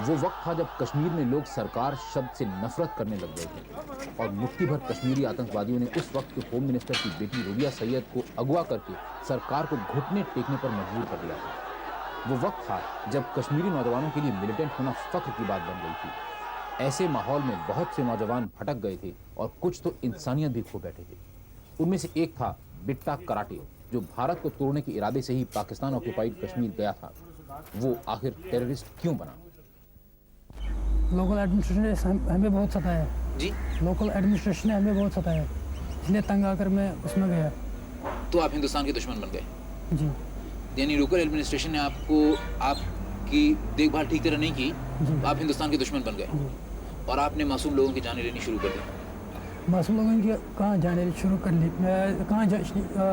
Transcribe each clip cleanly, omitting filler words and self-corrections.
वो वक्त था जब कश्मीर में लोग सरकार शब्द से नफरत करने लग गए थे और मुट्ठी भर कश्मीरी आतंकवादियों ने उस वक्त के होम मिनिस्टर की बेटी रुबिया सैयद को अगवा करके सरकार को घुटने टेकने पर मजबूर कर दिया था। वो वक्त था जब कश्मीरी नौजवानों के लिए मिलिटेंट होना फख्र की बात बन गई थी। ऐसे माहौल में बहुत से नौजवान भटक गए थे और कुछ तो इंसानियत भी खो बैठे थे। उनमें से एक था बिट्टा कराटे, जो भारत को तोड़ने के इरादे से ही पाकिस्तान ऑक्युपाइड कश्मीर गया था। वो आखिर टेररिस्ट क्यों बना? लोकल एडमिनिस्ट्रेशन ने हमें बहुत सताया जी, लोकल एडमिनिस्ट्रेशन ने हमें बहुत सताया, इसलिए तंग आकर मैं उसमें गया। तो आप हिंदुस्तान के दुश्मन बन गए? जी यानी लोकल एडमिनिस्ट्रेशन ने आपको आपकी देखभाल ठीक तरह नहीं की, जी तो आप हिंदुस्तान के दुश्मन बन गए जी। और आपने मासूम लोगों की जानें लेनी शुरू कर दी। मासूम लोगों की कहाँ जाने शुरू कर ली, मैं कहाँ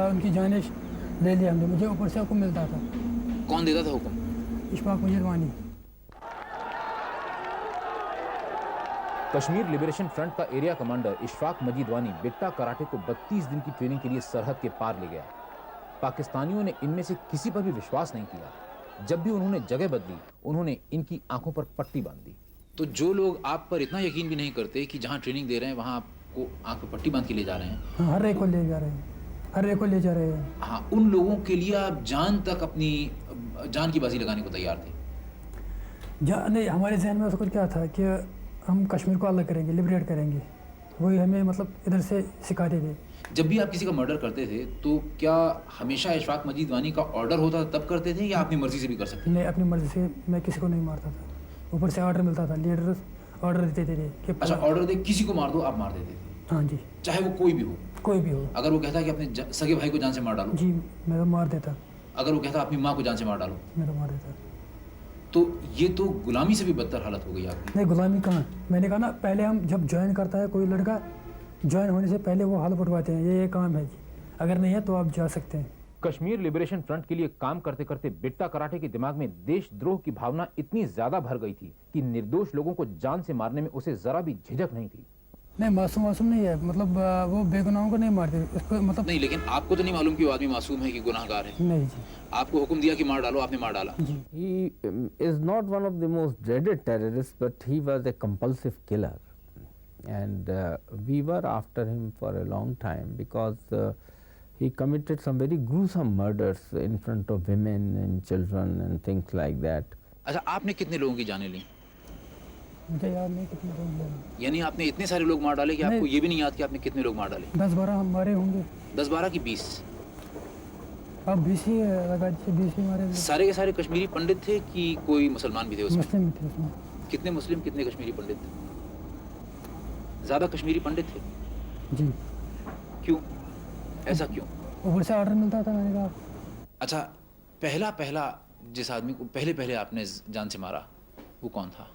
उनकी जाने ले लिया हमने। मुझे ऊपर से हुक्म मिलता था। कौन देता था हुक्म? इशफाक मजीदवानी। कश्मीर लिबरेशन फ्रंट का area commander Ishfaq Majid Wani Bitta karate को 32 दिन की ट्रेनिंग के लिए सरहद के पार ले गया। पाकिस्तानियों ने इनमें से किसी पर भी विश्वास नहीं किया। जब भी उन्होंने जगह बदली, उन्होंने इनकी आंखों पर पट्टी बांध दी। तो जो लोग आप पर इतना यकीन भी नहीं करते कि जहां ट्रेनिंग दे रहे हैं वहां आपको आंख पर पट्टी बांध के ले जा रहे हैं, हाँ, हर एक को ले जा रहे हैं, हर एक को ले जा रहे हैं। हाँ, उन लोगों के लिए आप जान तक अपनी जान की बाजी लगाने को तैयार थे। नहीं, हमारे जहन में उसको क्या था कि हम कश्मीर को अलग करेंगे, लिबरेट करेंगे। वही हमें मतलब इधर से सिखाते थे। जब भी आप किसी का मर्डर करते थे तो क्या हमेशा इशफाक मजीदवानी का ऑर्डर होता था तब करते थे या अपनी मर्जी से भी कर सकते थे? नहीं, अपनी मर्जी से मैं किसी को नहीं मारता था। ऊपर से ऑर्डर मिलता था, लीडर ऑर्डर देते थे कि अच्छा, ऑर्डर दे किसी को मार दो, आप मार देते थे? हाँ जी, चाहे वो कोई भी हो? कोई भी हो। अगर वो कहता कि अपने सगे भाई को जान से मार डालो? जी, मैं तो मार देता। अगर वो कहता अपनी माँ को जान से मार डालो? मैं तो मार देता। तो ये तो गुलामी से भी बदतर हालत हो गई आपकी। नहीं, गुलामी कहाँ। मैंने कहा ना, पहले हम जब ज्वाइन करता है कोई लड़का, ज्वाइन होने से पहले वो हाल पटवाते हैं, ये काम है जी, अगर नहीं है तो आप जा सकते हैं। कश्मीर लिबरेशन फ्रंट के लिए काम करते करते बिट्टा कराटे के दिमाग में देशद्रोह की भावना इतनी ज्यादा भर गई थी कि निर्दोष लोगों को जान से मारने में उसे जरा भी झिझक नहीं थी। नहीं, मासूम नहीं है, मतलब वो बेगुनाहों को नहीं मारते उसको, मतलब नहीं, लेकिन आपको तो नहीं मालूम कि वो आदमी मासूम है कि गुनाहगार है? नहीं जी। आपको हुक्म दिया कि मार डालो, आपने मार डाला? जी। He is not one of the most dreaded terrorists, but he was a compulsive killer, and we were after him for a long time because he committed some very gruesome murders in front of women and children and things like that. अच्छा, आपने कितने लोगों की जानें ली? मुझे याद नहीं कितने लोग हैं। यानी आपने इतने सारे लोग मार डाले कि आपको नहीं। ये भी नहीं याद कि आपने कितने लोग मार डाले? 10-12 हमारे होंगे। 10-12 की 20? अब 20 ही लगा दीजिए, 20 ही हमारे। सारे के सारे कश्मीरी पंडित थे कि कोई मुसलमान भी थे उसमें? मुस्लिम थे उसमें। कितने मुस्लिम, कितने कश्मीरी पंडित थे? ज्यादा कश्मीरी पंडित थे? जी। क्यों, ऐसा क्यों? ऊपर से ऑर्डर मिलता था, मैंने कहा। अच्छा, पहला जिस आदमी को पहले आपने जान से मारा वो कौन था?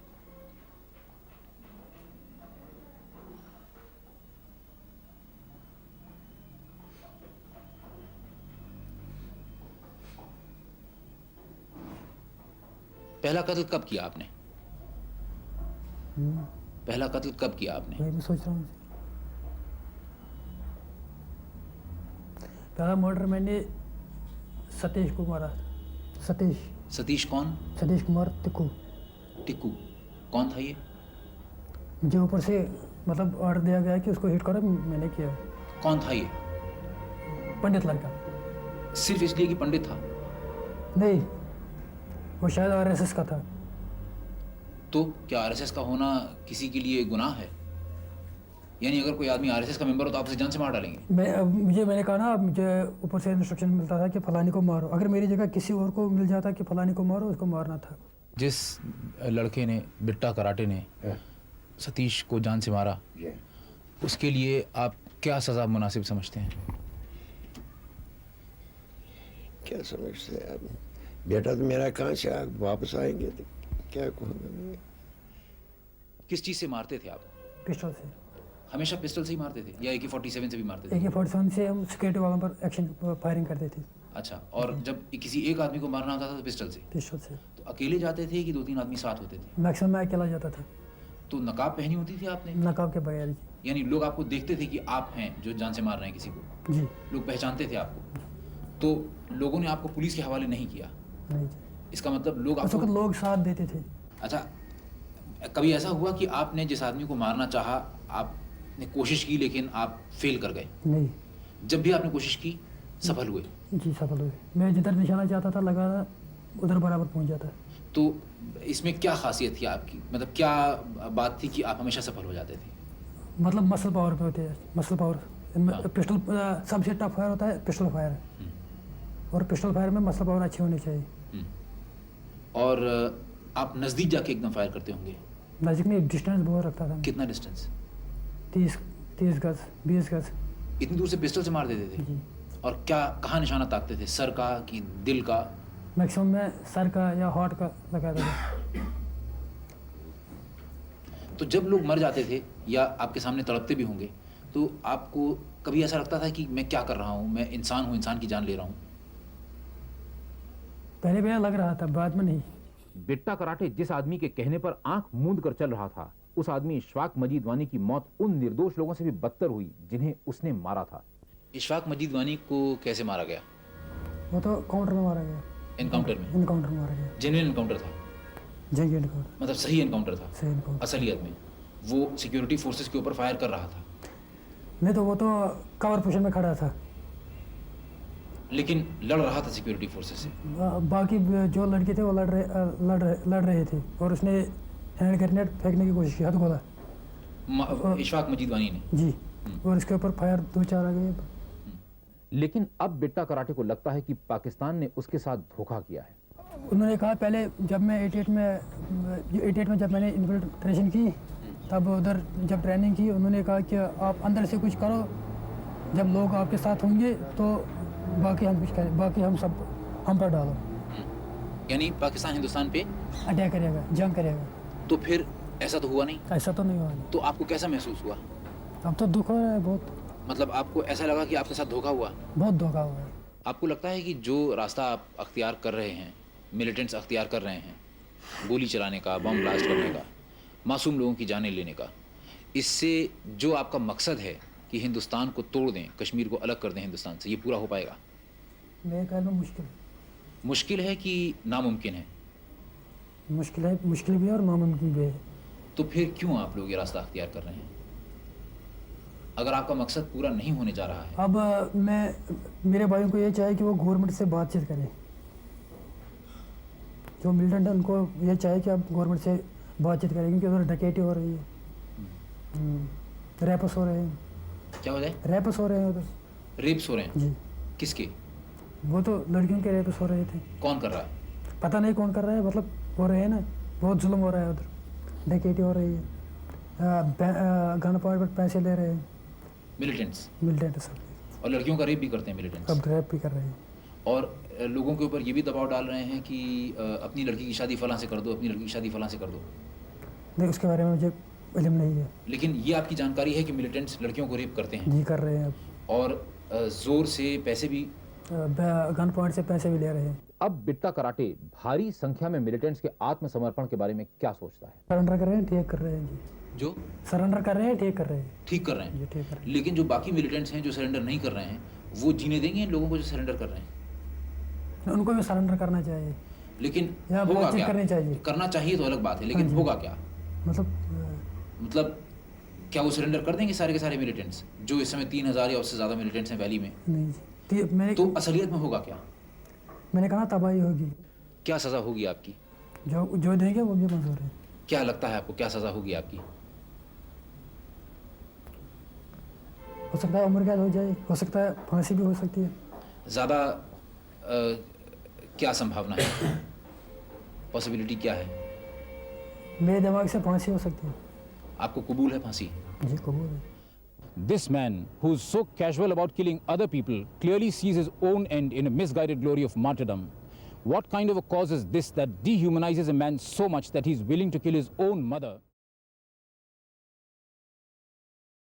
पहला कत्ल कब किया आपने? पहला कत्ल कब किया आपने? वही मैं सोच रहा हूँ। पहला मर्डर मैंने सतीश को मारा। सतीश कौन? सतीश कुमार टिक्कू। टिक्कू कौन था ये? मुझे ऊपर से मतलब ऑर्डर दिया गया कि उसको हिट करो, मैंने किया। कौन था ये? पंडित लड़का। सिर्फ इसलिए कि पंडित था? नहीं, वो शायद आरएसएस का था। तो क्या आरएसएस का होना किसी के लिए गुनाह है? यानी अगर कोई आदमी आरएसएस का मेंबर हो तो आप उसे जान से मार डालेंगे? मैंने कहा ना, मुझे ऊपर से इंस्ट्रक्शन मिलता था कि फलानी को मारो। अगर मेरी जगह किसी और को मिल जाता कि फलानी को मारो, उसको मारना था। जिस लड़के ने, बिट्टा कराटे ने सतीश को जान से मारा, उसके लिए आप क्या सजा मुनासिब समझते हैं? क्या समझते हैं आप? बेटा तो मेरा कहाँ से वापस आएंगे तो क्या कहूँगा मैं। किस चीज़ से मारते थे आप? पिस्टल से। हमेशा पिस्टल से ही मारते थे या AK-47 से भी मारते थे? AK-47 से हम सिक्योरिटी वालों पर एक्शन फायरिंग करते थे। अच्छा, और जब किसी एक आदमी को मारना होता था तो पिस्टल से? पिस्टल से। तो अकेले जाते थे कि 2-3 आदमी साथ होते थे? मैक्सिमम मैं अकेला जाता था। तो नकाब पहनी होती थी आपने? नकाब के बगैर जी। यानी लोग आपको देखते थे कि आप हैं जो जान से मार रहे हैं किसी को? जी। लोग पहचानते थे आपको? तो लोगों ने आपको पुलिस के हवाले नहीं किया? नहीं जी। इसका मतलब लोग उस वक्त आपको... लोग साथ देते थे। अच्छा, कभी ऐसा हुआ कि आपने जिस आदमी को मारना चाहा, आपने कोशिश की लेकिन आप फेल कर गए? नहीं जब भी आपने कोशिश की सफल हुए? जी, सफल हुए। मैं जिधर निशाना चाहता था लगा उधर बराबर पहुंच जाता। तो इसमें क्या खासियत थी आपकी, मतलब क्या बात थी कि आप हमेशा सफल हो जाते थे? मतलब मसल पावर पे होते हैं, मसल पावर। पिस्टल सबसे टफ फायर होता है पिस्टल फायर, और पिस्टल फायर में मसल पावर अच्छी होनी चाहिए। और आप नज़दीक जाके एकदम फायर करते होंगे? नज़दीक में डिस्टेंस बहुत रखता था। कितना डिस्टेंस? 30 गज 20 गज। इतनी दूर से पिस्टल से मार देते थे? जी। और क्या कहाँ निशाना ताकते थे, सर का कि दिल का? मैक्सिमम मैं सर का या हार्ट का लगाता था। तो जब लोग मर जाते थे या आपके सामने तड़पते भी होंगे, तो आपको कभी ऐसा लगता था कि मैं क्या कर रहा हूँ, मैं इंसान हूँ, इंसान की जान ले रहा हूँ? पहले पहले लग रहा था, बाद में नहीं। बिट्टा कराटे जिस आदमी के कहने पर आंख मूंद कर चल रहा था, उस आदमी इशफाक मजीद वानी की मौत उन निर्दोष लोगों से भी बदतर हुई जिन्हें उसने मारा था। इशफाक मजीद वानी को कैसे मारा गया? वो तो काउंटर में मारा गया। एनकाउंटर में? इनकाउंटर में मारा गया। जेन्युइन एनकाउंटर था? जंगी इनकाउंटर, मतलब सही एनकाउंटर था? सही इनकाउंटर। असलियत में वो सिक्योरिटी फोर्सेस के ऊपर फायर कर रहा था? नहीं तो वो तो कवर पोजीशन में खड़ा था, लेकिन लड़ रहा था सिक्योरिटी फोर्सेस से? बाकी जो लड़के थे वो लड़ रहे थे, और उसने हैंड ग्रेनेड फेंकने की कोशिश की, हथगोला। इशफाक मजीद वानी ने? जी। और इसके ऊपर फायर 2-4 आ गए। लेकिन अब बिट्टा कराटे को लगता है कि पाकिस्तान ने उसके साथ धोखा किया है। उन्होंने कहा पहले जब मैं 88 में जब मैंने इन्फिल्ट्रेशन की, तब उधर जब ट्रेनिंग की, उन्होंने कहा कि आप अंदर से कुछ करो, जब लोग आपके साथ होंगे तो बाकी हम कुछ करें, बाकी हम सब हम पर डालो। यानी पाकिस्तान हिंदुस्तान पे अटैक करेगा, जंग करेगा। तो फिर ऐसा तो हुआ नहीं? ऐसा तो नहीं हुआ। तो आपको कैसा महसूस हुआ? अब तो दुख हो रहा है बहुत। मतलब आपको ऐसा लगा कि आपके साथ धोखा हुआ? बहुत धोखा हुआ है। आपको लगता है कि जो रास्ता आप अख्तियार कर रहे हैं, मिलिटेंट्स अख्तियार कर रहे हैं, गोली चलाने का, बम ब्लास्ट करने का, मासूम लोगों की जानें लेने का, इससे जो आपका मकसद है कि हिंदुस्तान को तोड़ दें, कश्मीर को अलग कर दें हिंदुस्तान से, ये पूरा हो पाएगा? मेरे ख्याल में मुश्किल मुश्किल है कि नामुमकिन है? मुश्किल है, मुश्किल भी है और नामुमकिन भी है। तो फिर क्यों आप लोग ये रास्ता अख्तियार कर रहे हैं अगर आपका मकसद पूरा नहीं होने जा रहा है? अब मैं मेरे भाइयों को ये चाहिए कि वो गवर्नमेंट से बातचीत करें। जो मिलिटेंट है उनको ये चाहिए कि अब गवर्नमेंट से बातचीत करें, क्योंकि उधर डकैती हो रही है, रैप्स हो रहे हैं। क्या हो जाए? रैप्स हो रहे हैं उधर। रेप्स हो रहे हैं? जी। किसके? वो तो लड़कियों के रेप्स हो रहे थे। कौन कर रहा है? पता नहीं कौन कर रहा है, मतलब हो रहे हैं ना, बहुत जुल्म हो रहा है उधर, डकैती हो रही है, गन पॉइंट पर पैसे ले रहे हैं मिलिटेंट्स? मिलिटेंट सब। और लड़कियों का रेप भी करते हैं मिलिटेंट्स? अब रैप भी कर रहे हैं। और लोगों के ऊपर ये भी दबाव डाल रहे हैं कि अपनी लड़की की शादी फलां से कर दो, अपनी लड़की की शादी फलां से कर दो। नहीं, उसके बारे में मुझे इल्म नहीं है। लेकिन ये आपकी जानकारी है कि मिलिटेंट्स लड़कियों को रेप करते हैं? जी, कर रहे हैं अब। और जोर से पैसे भी, गन पॉइंट से पैसे भी ले रहे हैं। अब बिट्टा कराटे भारी संख्या में मिलिटेंट्स के आत्मसमर्पण के बारे में क्या सोचता है? सरेंडर कर रहे हैं, ठीक कर रहे हैं जी। जो सरेंडर कर रहे हैं, ठीक कर रहे हैं। ठीक कर रहे हैं? जी, ठीक कर रहे हैं। लेकिन जो बाकी मिलिटेंट्स हैं जो सरेंडर नहीं कर रहे हैं, वो जीने देंगे इन लोगों को जो सरेंडर कर रहे हैं? उनको भी सरेंडर करना चाहिए। लेकिन यहाँ होगा बातचीत क्या? करनी चाहिए। करना चाहिए तो अलग बात है, लेकिन हाँ जी। होगा क्या? मतलब क्या वो सरेंडर कर देंगे सारे के सारे मिलिटेंट्स जो इस समय 3000 या उससे ज़्यादा मिलिटेंट्स हैं वैली में? नहीं जी, तो असलियत में होगा क्या? मैंने कहा तबाही होगी। क्या सज़ा होगी आपकी? जो देंगे वो भी मंजूर है। क्या लगता है आपको, क्या सज़ा होगी आपकी? हो सकता है उम्र कैद हो जाए, हो सकता है फांसी भी हो सकती है। ज़्यादा क्या संभावना है, पॉसिबिलिटी क्या है? मेरे दिमाग से फांसी हो सकती है। आपको कबूल है फांसी? जी, कबूल है। This man, who's so casual about killing other people, clearly sees his own end in a misguided glory of martyrdom. What kind of a cause is this that dehumanizes a man so much that he's willing to kill his own mother